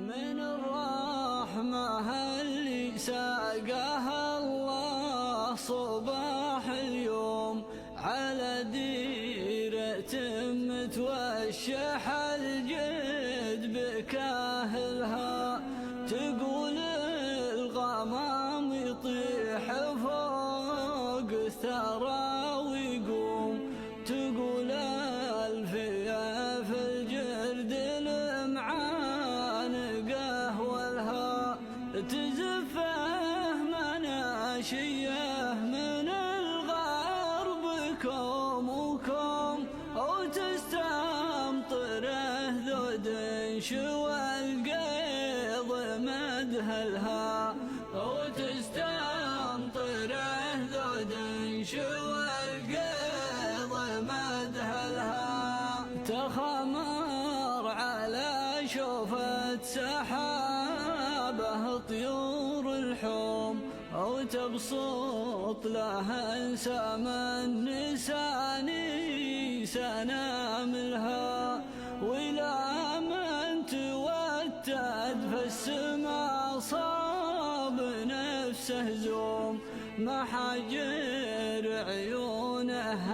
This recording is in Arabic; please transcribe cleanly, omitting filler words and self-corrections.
من الرحمة اللي ساقاها الله صباح اليوم على ديرة متوشح الجد بكاهلها، تقول الغمام يطيح فوق الثرى ويقوم، تقول الفيا في الجرد المعانقه والها، تزفه مناشيه من الغرب كوم وكوم، وتستمطره ذود شوى القيض مدهلها، وتستمطره ذود شوى القيض مدهلها، تخمر على شوفة سحابه طيور الحوم، أو تبسط لها انسام النساني سناملها، وإلى من توتد فالسما صاب نفسه زوم، محاجر عيونه